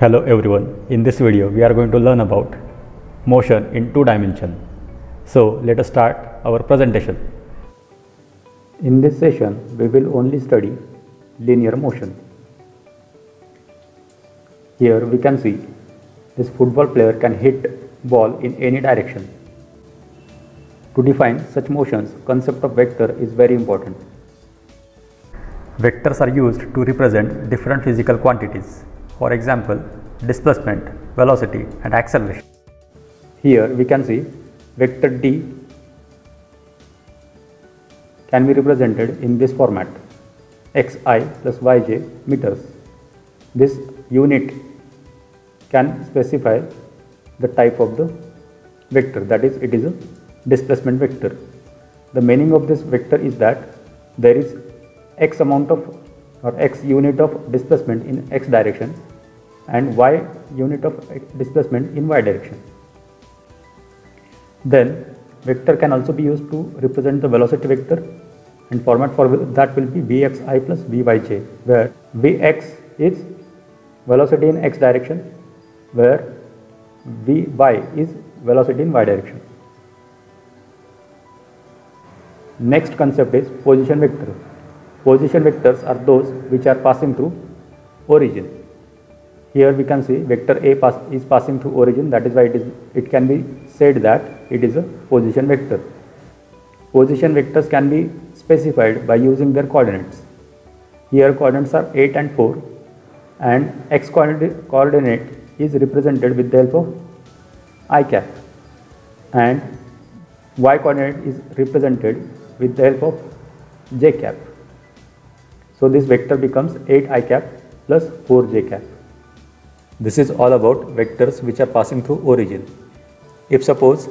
Hello everyone, in this video we are going to learn about motion in two dimensions. So let us start our presentation. In this session we will only study linear motion. Here we can see this football player can hit ball in any direction. To define such motions, concept of vector is very important. Vectors are used to represent different physical quantities. For example, displacement, velocity and acceleration. Here we can see vector D can be represented in this format: xi plus yj meters. This unit can specify the type of the vector, that is, it is a displacement vector. The meaning of this vector is that there is x amount of or x unit of displacement in x direction and y unit of displacement in y direction. Then vector can also be used to represent the velocity vector, and format for that will be vxi plus vyj, where vx is velocity in x direction, where vy is velocity in y direction. Next concept is position vector. Position vectors are those which are passing through origin. Here we can see vector A is passing through origin, that is why it can be said that it is a position vector. Position vectors can be specified by using their coordinates. Here coordinates are 8 and 4, and x coordinate is represented with the help of I cap, and y coordinate is represented with the help of j cap. So this vector becomes 8 I cap plus 4 j cap. This is all about vectors which are passing through origin. If suppose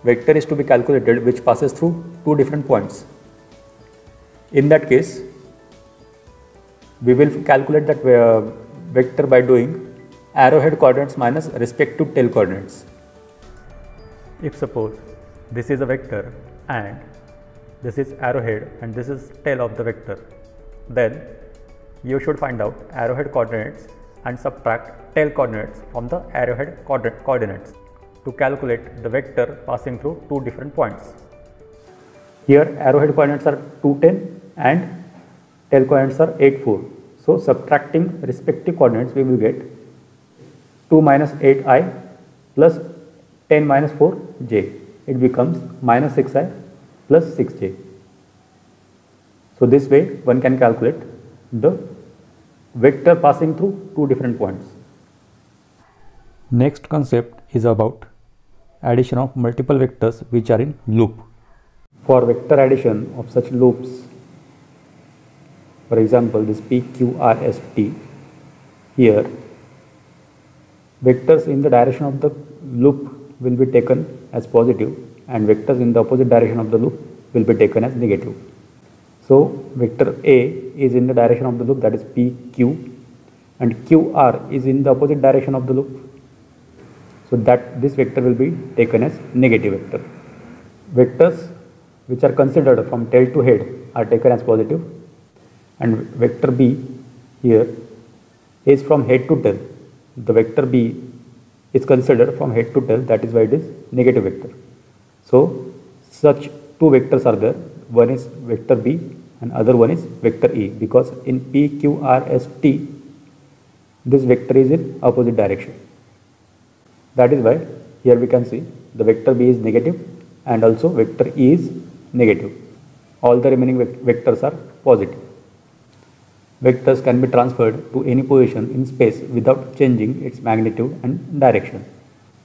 vector is to be calculated which passes through two different points, in that case we will calculate that vector by doing arrowhead coordinates minus respective tail coordinates. If suppose this is a vector and this is arrowhead and this is tail of the vector, then you should find out arrowhead coordinates and subtract tail coordinates from the arrowhead coordinates to calculate the vector passing through two different points. Here arrowhead coordinates are 2, 10 and tail coordinates are 8, 4. So subtracting respective coordinates we will get 2 minus 8i plus 10 minus 4j. It becomes minus 6i plus 6j. So this way one can calculate the vector passing through two different points. Next concept is about addition of multiple vectors which are in loop. For vector addition of such loops, for example this p, q, r, s, t, here vectors in the direction of the loop will be taken as positive and vectors in the opposite direction of the loop will be taken as negative. So vector A is in the direction of the loop, that is p, q, and qr is in the opposite direction of the loop. So that this vector will be taken as negative vector. Vectors which are considered from tail to head are taken as positive, and vector B here is from head to tail. The vector B is considered from head to tail, that is why it is negative vector. So such two vectors are there, one is vector B and other one is vector E, because in P, Q, R, S, T this vector is in opposite direction. That is why here we can see the vector B is negative and also vector E is negative. All the remaining vectors are positive. Vectors can be transferred to any position in space without changing its magnitude and direction.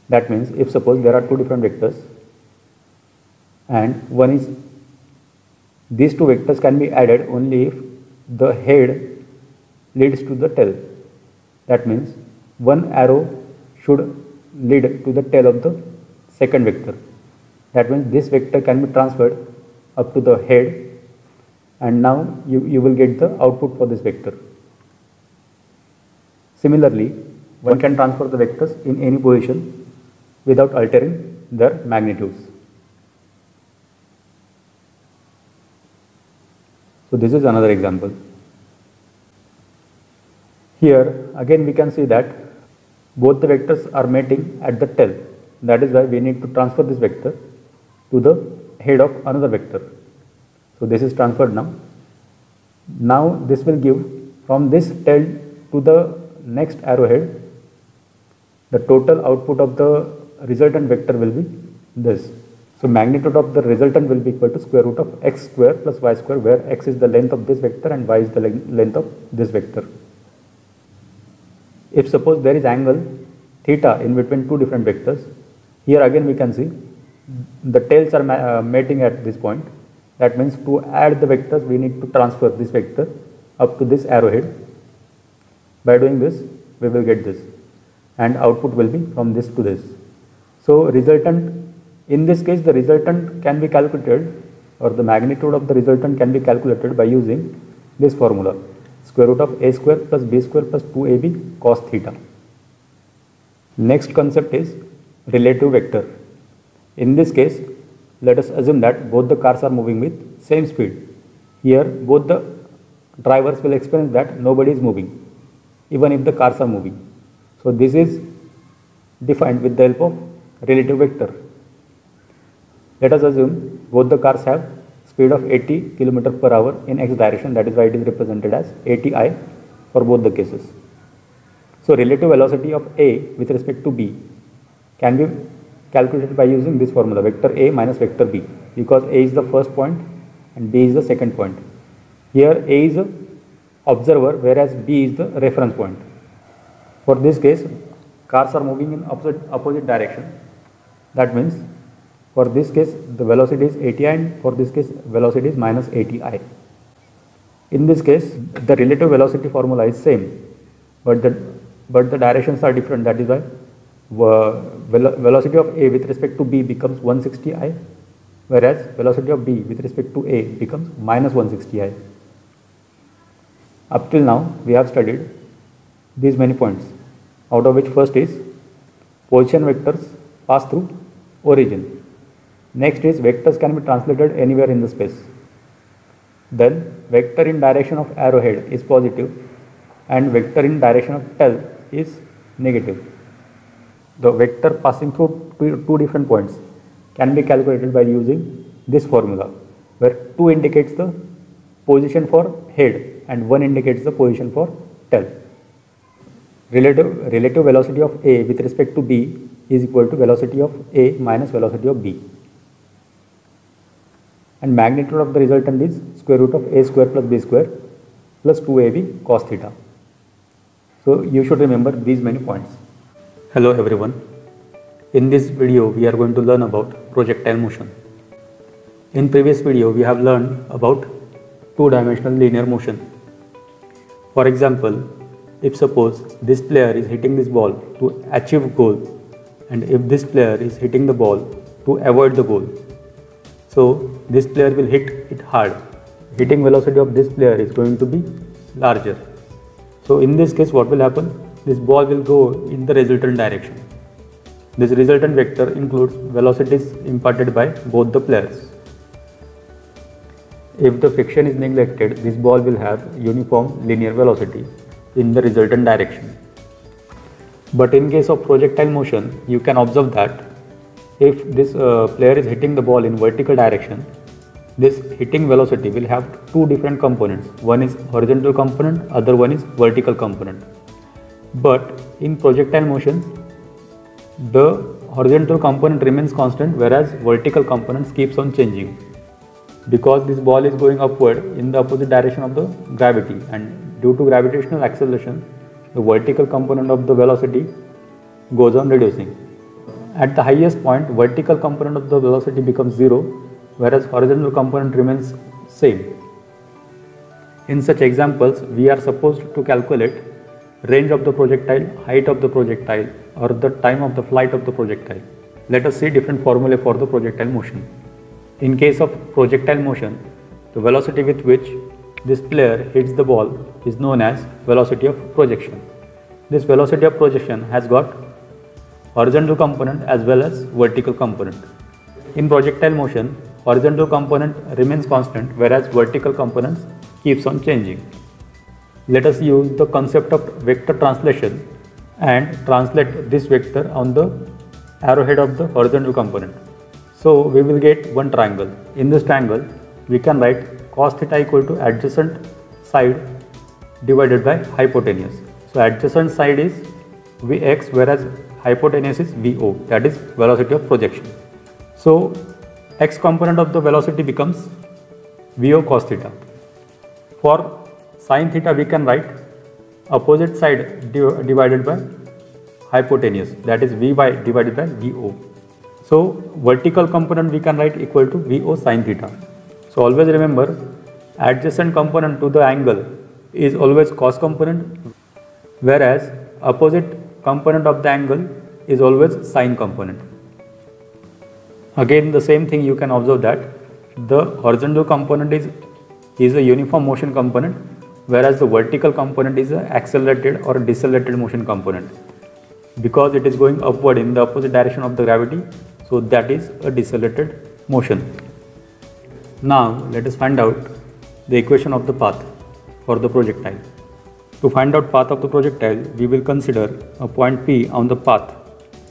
That means if suppose there are two different vectors and one is, these two vectors can be added only if the head leads to the tail. That means one arrow should lead to the tail of the second vector. That means this vector can be transferred up to the head, and now you will get the output for this vector. Similarly, one can transfer the vectors in any position without altering their magnitudes. So this is another example. Here again we can see that both the vectors are meeting at the tail. That is why we need to transfer this vector to the head of another vector. So this is transferred now. Now this will give from this tail to the next arrowhead, the total output of the resultant vector will be this. So magnitude of the resultant will be equal to square root of x square plus y square, where x is the length of this vector and y is the length of this vector. If suppose there is angle theta in between two different vectors, here again we can see the tails are mating at this point. That means to add the vectors we need to transfer this vector up to this arrowhead. By doing this we will get this, and output will be from this to this. So resultant, in this case the resultant can be calculated, or the magnitude of the resultant can be calculated by using this formula, square root of a square plus b square plus 2ab cos theta. Next concept is relative vector. In this case, let us assume that both the cars are moving with same speed. Here both the drivers will experience that nobody is moving, even if the cars are moving. So this is defined with the help of relative vector. Let us assume both the cars have speed of 80 km per hour in x direction. That is why it is represented as 80I for both the cases. So relative velocity of A with respect to B can be calculated by using this formula, vector A minus vector B, because A is the first point and B is the second point. Here A is the observer, whereas B is the reference point. For this case, cars are moving in opposite direction. That means for this case the velocity is 80I, and for this case velocity is minus 80I. In this case the relative velocity formula is same, but the directions are different. That is why velocity of A with respect to B becomes 160I, whereas velocity of B with respect to A becomes minus 160I. Up till now we have studied these many points, out of which first is position vectors pass through origin. Next is vectors can be translated anywhere in the space. Then vector in direction of arrowhead is positive and vector in direction of tail is negative. The vector passing through two different points can be calculated by using this formula, where 2 indicates the position for head and 1 indicates the position for tail. Relative velocity of A with respect to B is equal to velocity of A minus velocity of B. And magnitude of the resultant is square root of A square plus B square plus 2ab cos theta. So you should remember these many points. Hello everyone. In this video we are going to learn about projectile motion. In previous video we have learned about two-dimensional linear motion. For example, if suppose this player is hitting this ball to achieve goal, and if this player is hitting the ball to avoid the goal, so this player will hit it hard. Hitting velocity of this player is going to be larger. So in this case what will happen? This ball will go in the resultant direction. This resultant vector includes velocities imparted by both the players. If the friction is neglected, this ball will have uniform linear velocity in the resultant direction. But in case of projectile motion, you can observe that if this player is hitting the ball in vertical direction, this hitting velocity will have two different components. One is horizontal component, other one is vertical component. But in projectile motion, the horizontal component remains constant, whereas vertical components keeps on changing, because this ball is going upward in the opposite direction of the gravity, and due to gravitational acceleration the vertical component of the velocity goes on reducing. At the highest point, vertical component of the velocity becomes 0, whereas horizontal component remains same. In such examples, we are supposed to calculate range of the projectile, height of the projectile, or the time of the flight of the projectile. Let us see different formulae for the projectile motion. In case of projectile motion, the velocity with which this player hits the ball is known as velocity of projection. This velocity of projection has got horizontal component as well as vertical component. In projectile motion, horizontal component remains constant, whereas vertical components keeps on changing. Let us use the concept of vector translation and translate this vector on the arrowhead of the horizontal component. So we will get one triangle. In this triangle, we can write cos theta equal to adjacent side divided by hypotenuse. So adjacent side is Vx, whereas hypotenuse is Vo, that is velocity of projection. So x component of the velocity becomes Vo cos theta. For sin theta, we can write opposite side divided by hypotenuse, that is Vy divided by Vo. So vertical component we can write equal to Vo sin theta. So always remember, adjacent component to the angle is always cos component, whereas opposite component of the angle is always sine component. Again, the same thing you can observe that the horizontal component is a uniform motion component, whereas the vertical component is an accelerated or decelerated motion component. Because it is going upward in the opposite direction of the gravity, so that is a decelerated motion. Now let us find out the equation of the path for the projectile. To find out path of the projectile, we will consider a point P on the path.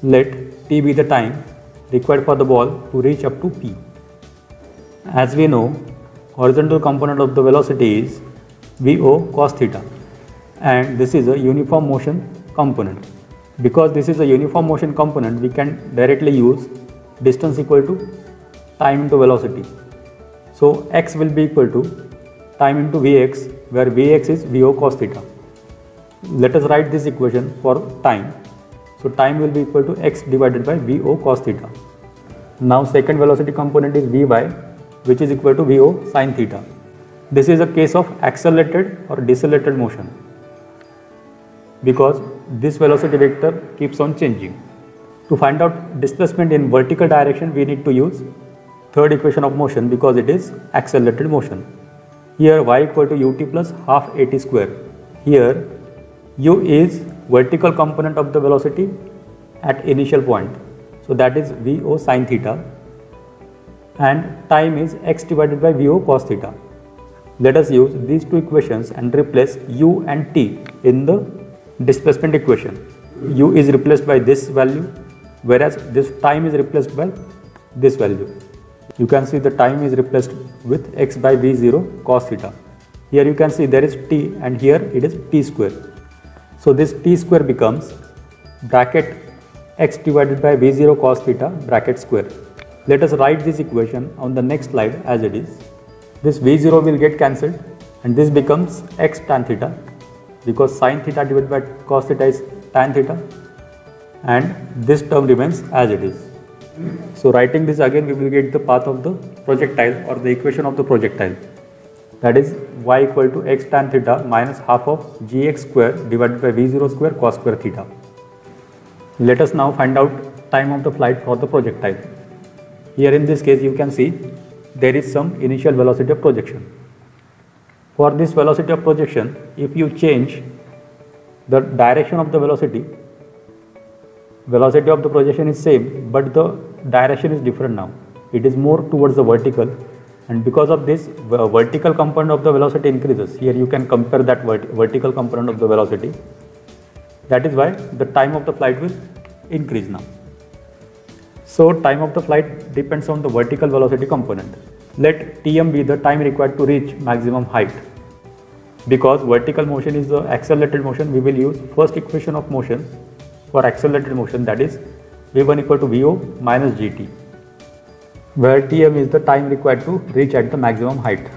Let t be the time required for the ball to reach up to P. As we know, horizontal component of the velocity is Vo cos theta, and this is a uniform motion component. Because this is a uniform motion component, we can directly use distance equal to time into velocity. So x will be equal to time into Vx, where Vx is Vo cos theta. Let us write this equation for time. So time will be equal to x divided by Vo cos theta. Now second velocity component is Vy, which is equal to Vo sin theta. This is a case of accelerated or decelerated motion, because this velocity vector keeps on changing. To find out displacement in vertical direction, we need to use third equation of motion, because it is accelerated motion. Here y equal to ut plus half at square. Here u is vertical component of the velocity at initial point, so that is Vo sin theta, and time is x divided by Vo cos theta. Let us use these two equations and replace u and t in the displacement equation. U is replaced by this value, whereas this time is replaced by this value. You can see the time is replaced with x by V0 cos theta. Here you can see there is t, and here it is t square. So this t square becomes bracket x divided by V0 cos theta bracket square. Let us write this equation on the next slide as it is. This V0 will get cancelled, and this becomes x tan theta, because sin theta divided by cos theta is tan theta, and this term remains as it is. So writing this again, we will get the path of the projectile, or the equation of the projectile, that is y equal to x tan theta minus half of gx square divided by V0 square cos square theta. Let us now find out time of the flight for the projectile. Here in this case you can see there is some initial velocity of projection. For this velocity of projection, if you change the direction of the velocity of the projection is same, but the direction is different now. It is more towards the vertical, and because of this, vertical component of the velocity increases. Here you can compare that vertical component of the velocity. That is why the time of the flight will increase now. So time of the flight depends on the vertical velocity component. Let Tm be the time required to reach maximum height. Because vertical motion is the accelerated motion, we will use first equation of motion for accelerated motion, that is V1 equal to Vo minus Gt, where Tm is the time required to reach at the maximum height.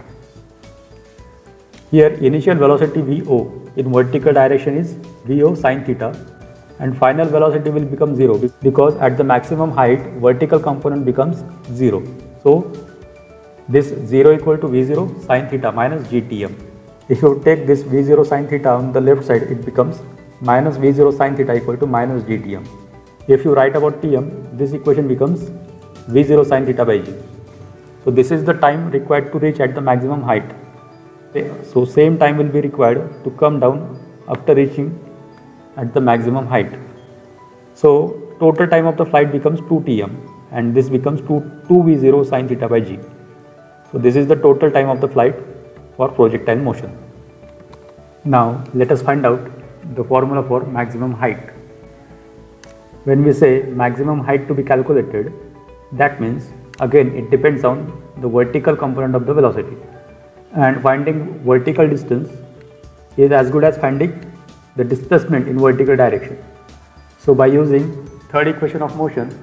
Here initial velocity Vo in vertical direction is Vo sin theta, and final velocity will become 0, because at the maximum height vertical component becomes 0. So this 0 equal to V0 sin theta minus Gtm. If you take this V0 sin theta on the left side, it becomes minus V0 sin theta equal to minus Gtm. If you write about Tm, this equation becomes V0 sin theta by G. So this is the time required to reach at the maximum height. So same time will be required to come down after reaching at the maximum height. So total time of the flight becomes 2Tm, and this becomes 2V0 sin theta by G. So this is the total time of the flight for projectile motion. Now let us find out the formula for maximum height. When we say maximum height to be calculated, that means again it depends on the vertical component of the velocity, and finding vertical distance is as good as finding the displacement in vertical direction. So by using third equation of motion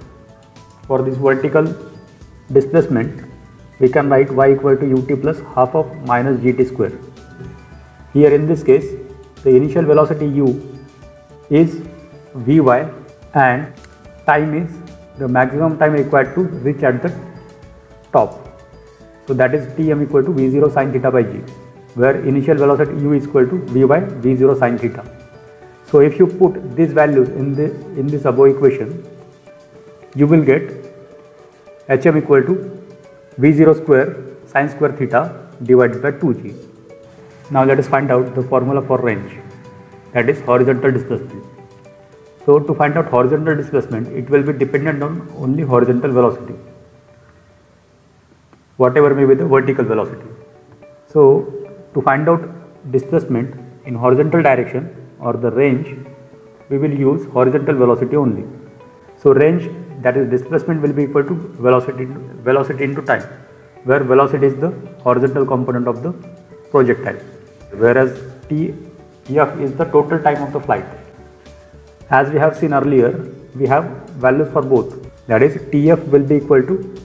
for this vertical displacement, we can write y equal to ut plus half of minus gt square. Here in this case, the initial velocity u is vy and time is the maximum time required to reach at the top. So that is Tm equal to v0 sin theta by g, where initial velocity u is equal to v by v0 sin theta. So if you put these values in this above equation, you will get hm equal to v0 square sin square theta divided by 2g. Now let us find out the formula for range, that is horizontal displacement. So to find out horizontal displacement, it will be dependent on only horizontal velocity, whatever may be the vertical velocity. So to find out displacement in horizontal direction or the range, we will use horizontal velocity only. So range, that is displacement, will be equal to velocity into time, where velocity is the horizontal component of the projectile, whereas Tf is the total time of the flight. As we have seen earlier, we have values for both, that is Tf will be equal to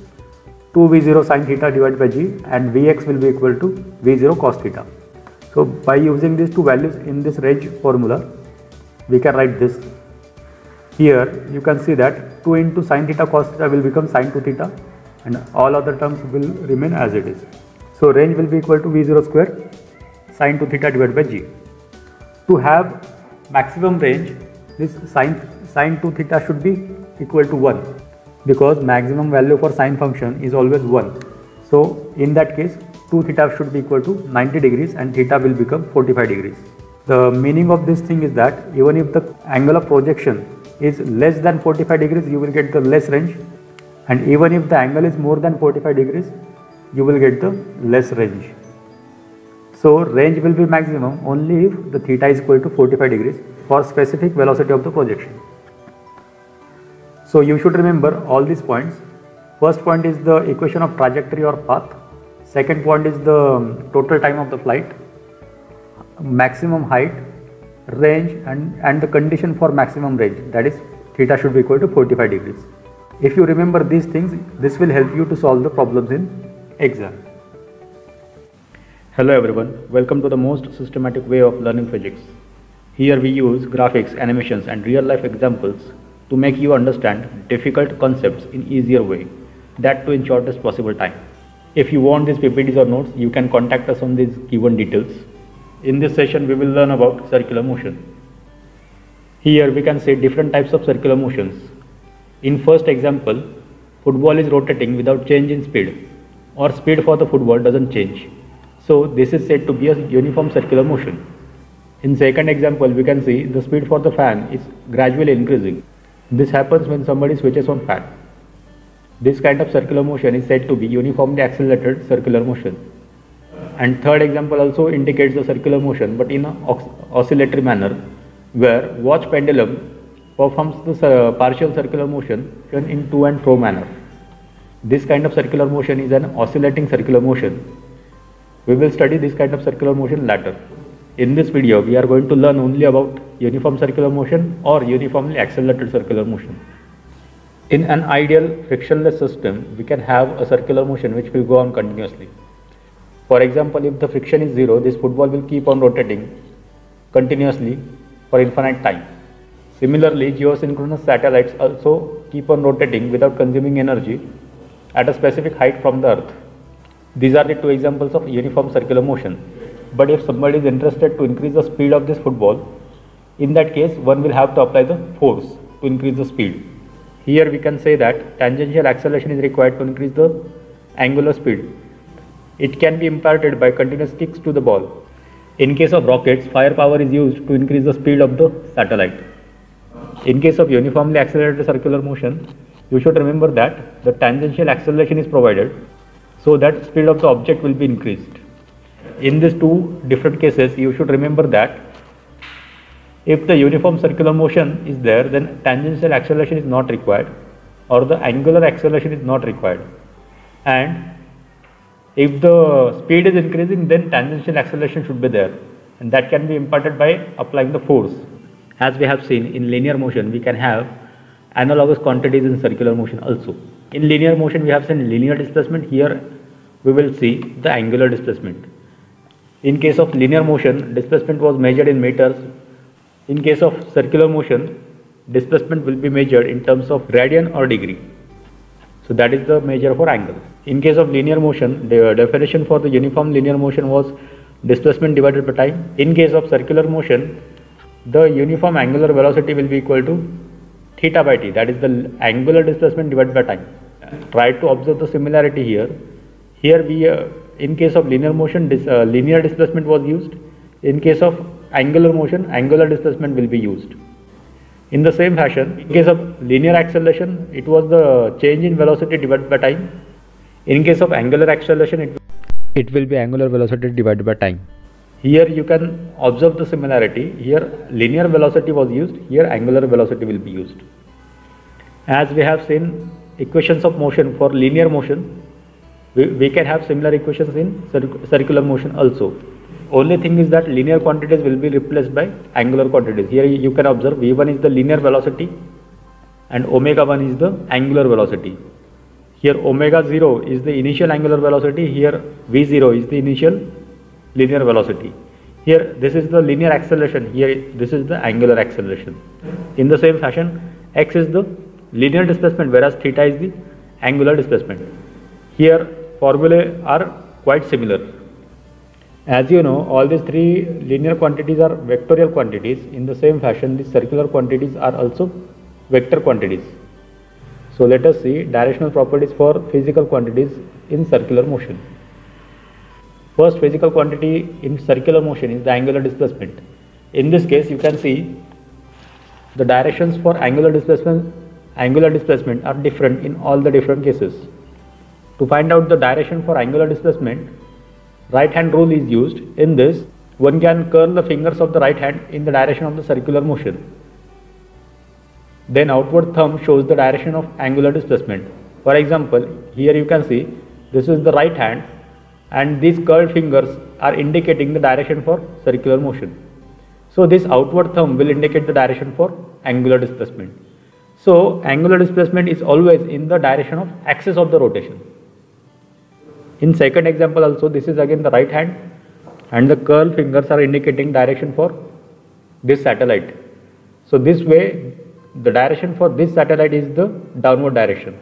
2v0 sin theta divided by g and Vx will be equal to v0 cos theta. So by using these two values in this range formula, we can write this. Here you can see that 2 into sin theta cos theta will become sin 2 theta and all other terms will remain as it is. So range will be equal to v0 square sin 2 theta divided by g. To have maximum range, this sin 2 theta should be equal to 1, because maximum value for sine function is always 1. So in that case 2 theta should be equal to 90 degrees and theta will become 45 degrees. The meaning of this thing is that even if the angle of projection is less than 45 degrees, you will get the less range, and even if the angle is more than 45 degrees, you will get the less range. So range will be maximum only if the theta is equal to 45 degrees for specific velocity of the projection. So you should remember all these points. First point is the equation of trajectory or path. Second point is the total time of the flight, maximum height, range, and the condition for maximum range, that is theta should be equal to 45 degrees. If you remember these things, this will help you to solve the problems in exam. Hello everyone, welcome to the most systematic way of learning physics. Here we use graphics, animations and real life examples to make you understand difficult concepts in easier way, that too in shortest possible time. If you want these PPTs or notes, you can contact us on these given details. In this session we will learn about circular motion. Here we can see different types of circular motions. In first example, football is rotating without change in speed, or speed for the football doesn't change. So this is said to be a uniform circular motion. In second example, we can see the speed for the fan is gradually increasing. This happens when somebody switches on fan. This kind of circular motion is said to be uniformly accelerated circular motion. And third example also indicates the circular motion, but in an oscillatory manner, where watch pendulum performs the partial circular motion in to and fro manner. This kind of circular motion is an oscillating circular motion. We will study this kind of circular motion later. In this video, we are going to learn only about uniform circular motion or uniformly accelerated circular motion. In an ideal frictionless system, we can have a circular motion which will go on continuously. For example, if the friction is zero, this football will keep on rotating continuously for infinite time. Similarly, geosynchronous satellites also keep on rotating without consuming energy at a specific height from the Earth. These are the two examples of uniform circular motion. But if somebody is interested to increase the speed of this football, in that case one will have to apply the force to increase the speed. Here we can say that tangential acceleration is required to increase the angular speed. It can be imparted by continuous kicks to the ball. In case of rockets, firepower is used to increase the speed of the satellite. In case of uniformly accelerated circular motion, you should remember that the tangential acceleration is provided so that speed of the object will be increased. In these two different cases, you should remember that If the uniform circular motion is there, then tangential acceleration is not required, or the angular acceleration is not required. And if the speed is increasing, then tangential acceleration should be there, and that can be imparted by applying the force. As we have seen in linear motion, we can have analogous quantities in circular motion also. In linear motion, we have seen linear displacement. Here we will see the angular displacement. In case of linear motion, displacement was measured in meters. In case of circular motion, displacement will be measured in terms of radian or degree. So that is the measure for angle. In case of linear motion, the definition for the uniform linear motion was displacement divided by time. In case of circular motion, the uniform angular velocity will be equal to theta by t, that is the angular displacement divided by time. Try to observe the similarity here. Here we, in case of linear motion, linear displacement was used. In case of angular motion, angular displacement will be used. In the same fashion, in case of linear acceleration, it was the change in velocity divided by time. In case of angular acceleration, it will be angular velocity divided by time. Here you can observe the similarity. Here linear velocity was used, here angular velocity will be used. As we have seen equations of motion for linear motion, we can have similar equations in circular motion also. Only thing is that linear quantities will be replaced by angular quantities. Here you can observe v1 is the linear velocity and omega 1 is the angular velocity. Here omega 0 is the initial angular velocity, here v0 is the initial linear velocity. Here this is the linear acceleration, here this is the angular acceleration. In the same fashion, x is the linear displacement whereas theta is the angular displacement. Here formulae are quite similar. As you know, all these three linear quantities are vectorial quantities. In the same fashion, these circular quantities are also vector quantities. So let us see directional properties for physical quantities in circular motion. First physical quantity in circular motion is the angular displacement. In this case, you can see the directions for angular displacement are different in all the different cases. To find out the direction for angular displacement, right hand rule is used. In this, one can curl the fingers of the right hand in the direction of the circular motion. Then outward thumb shows the direction of angular displacement. For example, here you can see this is the right hand and these curled fingers are indicating the direction for circular motion. So this outward thumb will indicate the direction for angular displacement. So angular displacement is always in the direction of axis of the rotation. In second example also, this is again the right hand and the curled fingers are indicating direction for this satellite. So this way the direction for this satellite is the downward direction.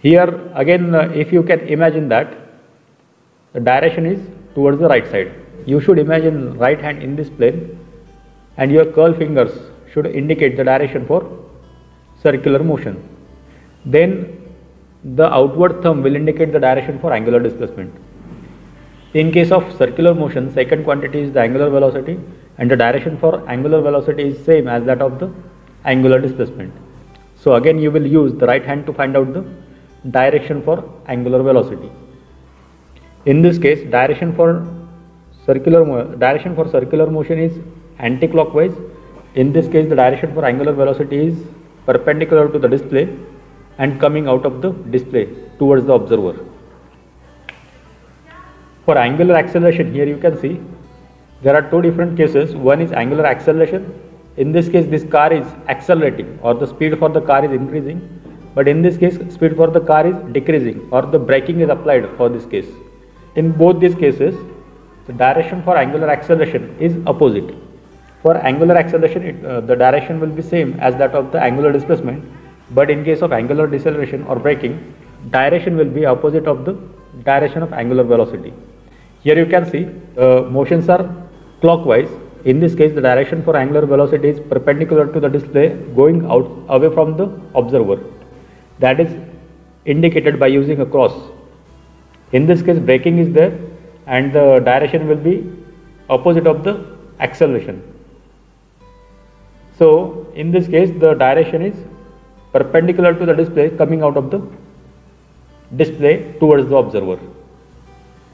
Here again if you can imagine that the direction is towards the right side. You should imagine right hand in this plane and your curled fingers should indicate the direction for circular motion. Then the outward thumb will indicate the direction for angular displacement. In case of circular motion, second quantity is the angular velocity and the direction for angular velocity is same as that of the angular displacement. So again you will use the right hand to find out the direction for angular velocity. In this case, direction for circular motion is anti-clockwise. In this case, the direction for angular velocity is perpendicular to the display and coming out of the display towards the observer. For angular acceleration, here you can see there are two different cases. One is angular acceleration. In this case, this car is accelerating or the speed for the car is increasing, but in this case speed for the car is decreasing or the braking is applied for this case. In both these cases, the direction for angular acceleration is opposite. For angular acceleration, the direction will be same as that of the angular displacement, but in case of angular deceleration or braking, direction will be opposite of the direction of angular velocity. Here you can see motions are clockwise. In this case, the direction for angular velocity is perpendicular to the display going out away from the observer. That is indicated by using a cross. In this case, braking is there and the direction will be opposite of the acceleration. So in this case, the direction is perpendicular to the display coming out of the display towards the observer.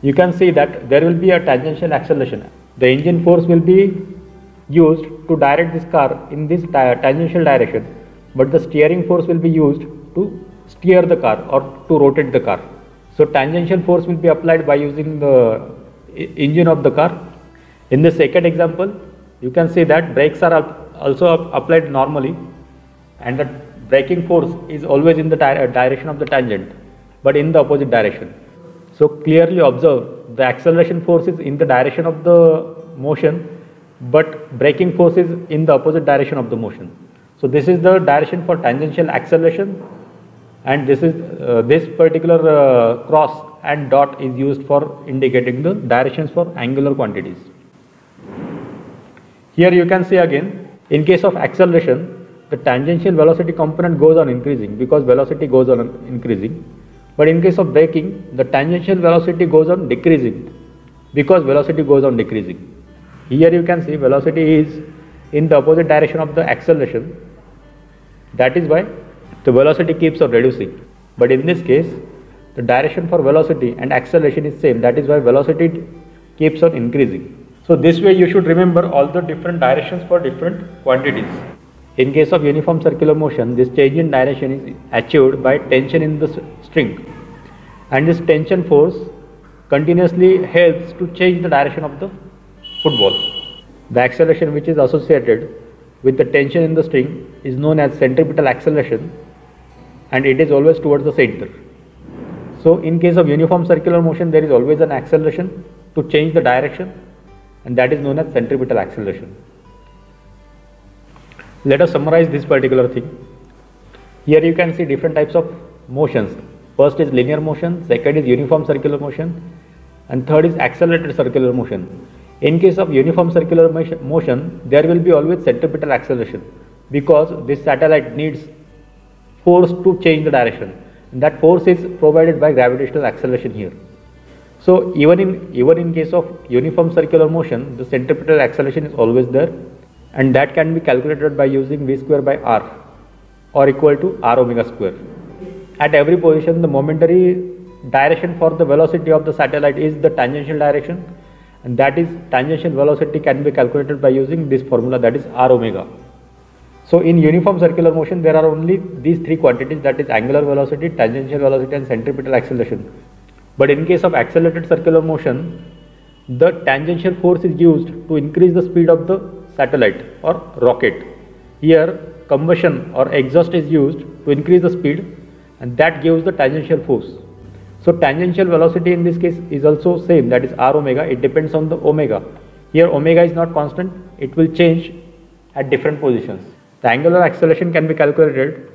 You can see that there will be a tangential acceleration. The engine force will be used to direct this car in this tangential direction, but the steering force will be used to steer the car or to rotate the car. So tangential force will be applied by using the engine of the car. In the second example, you can see that brakes are also applied normally, and the braking force is always in the direction of the tangent, but in the opposite direction. So clearly observe, the acceleration force is in the direction of the motion, but braking force is in the opposite direction of the motion. So this is the direction for tangential acceleration, and this is this particular cross and dot is used for indicating the directions for angular quantities. Here you can see again, in case of acceleration, the tangential velocity component goes on increasing because velocity goes on increasing. But in case of braking, the tangential velocity goes on decreasing because velocity goes on decreasing. Here you can see velocity is in the opposite direction of the acceleration. That is why the velocity keeps on reducing. But in this case, the direction for velocity and acceleration is same. That is why velocity keeps on increasing. So this way you should remember all the different directions for different quantities. In case of uniform circular motion, this change in direction is achieved by tension in the string, and this tension force continuously helps to change the direction of the football. The acceleration which is associated with the tension in the string is known as centripetal acceleration, and it is always towards the center. So in case of uniform circular motion, there is always an acceleration to change the direction, and that is known as centripetal acceleration. Let us summarize this particular thing. Here you can see different types of motions. First is linear motion, second is uniform circular motion, and third is accelerated circular motion. In case of uniform circular motion, there will be always centripetal acceleration because this satellite needs force to change the direction, and that force is provided by gravitational acceleration here. So even in case of uniform circular motion, the centripetal acceleration is always there, and that can be calculated by using v square by r, or equal to r omega square. At every position, the momentary direction for the velocity of the satellite is the tangential direction, and that is tangential velocity can be calculated by using this formula, that is r omega. So in uniform circular motion, there are only these three quantities, that is angular velocity, tangential velocity, and centripetal acceleration. But in case of accelerated circular motion, the tangential force is used to increase the speed of the satellite or rocket. Here combustion or exhaust is used to increase the speed, and that gives the tangential force. So tangential velocity in this case is also same, that is r omega. It depends on the omega. Here omega is not constant, it will change at different positions. The angular acceleration can be calculated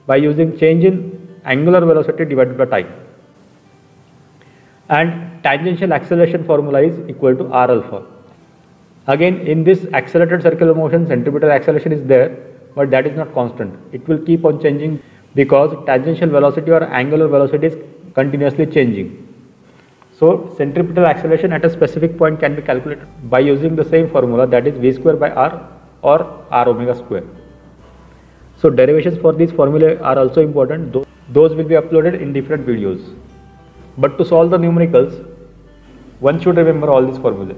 by using change in angular velocity divided by time. And tangential acceleration formula is equal to r alpha. Again, in this accelerated circular motion, centripetal acceleration is there, but that is not constant. It will keep on changing because tangential velocity or angular velocity is continuously changing. So centripetal acceleration at a specific point can be calculated by using the same formula, that is v square by r or r omega square. So derivations for these formulae are also important. Those will be uploaded in different videos. But to solve the numericals, one should remember all these formulae.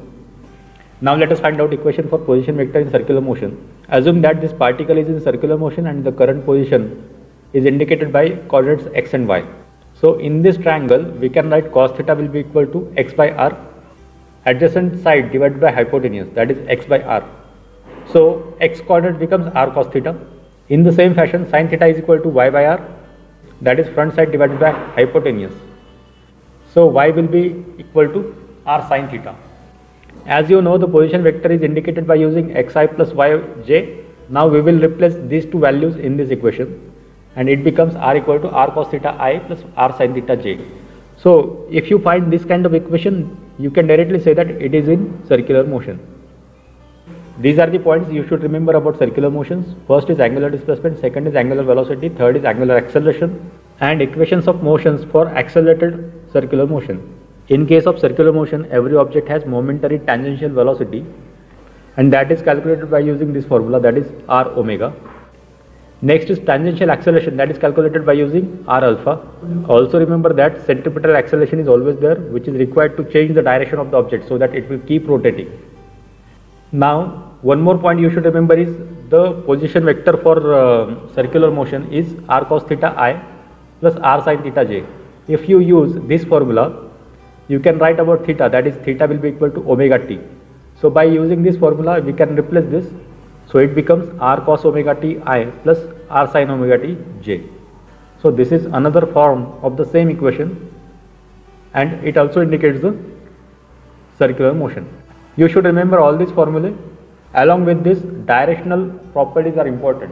Now let us find out equation for position vector in circular motion. Assume that this particle is in circular motion and the current position is indicated by coordinates x and y. So in this triangle, we can write cos theta will be equal to x by r, adjacent side divided by hypotenuse, that is x by r. So x coordinate becomes r cos theta. In the same fashion, sin theta is equal to y by r, that is front side divided by hypotenuse. So y will be equal to r sin theta. As you know, the position vector is indicated by using xi plus yj. Now we will replace these two values in this equation, and it becomes r equal to r cos theta I plus r sin theta j. So if you find this kind of equation, you can directly say that it is in circular motion. These are the points you should remember about circular motions. First is angular displacement, second is angular velocity, third is angular acceleration, and equations of motions for accelerated circular motion. In case of circular motion, every object has momentary tangential velocity, and that is calculated by using this formula, that is r omega. Next is tangential acceleration, that is calculated by using r alpha. Also remember that centripetal acceleration is always there, which is required to change the direction of the object so that it will keep rotating. Now one more point you should remember is the position vector for circular motion is r cos theta I plus r sin theta j. If you use this formula, you can write about theta, that is theta will be equal to omega t. So by using this formula, we can replace this. So it becomes r cos omega t I plus r sin omega t j. So this is another form of the same equation, and it also indicates the circular motion. You should remember all these formulae. Along with this, directional properties are important.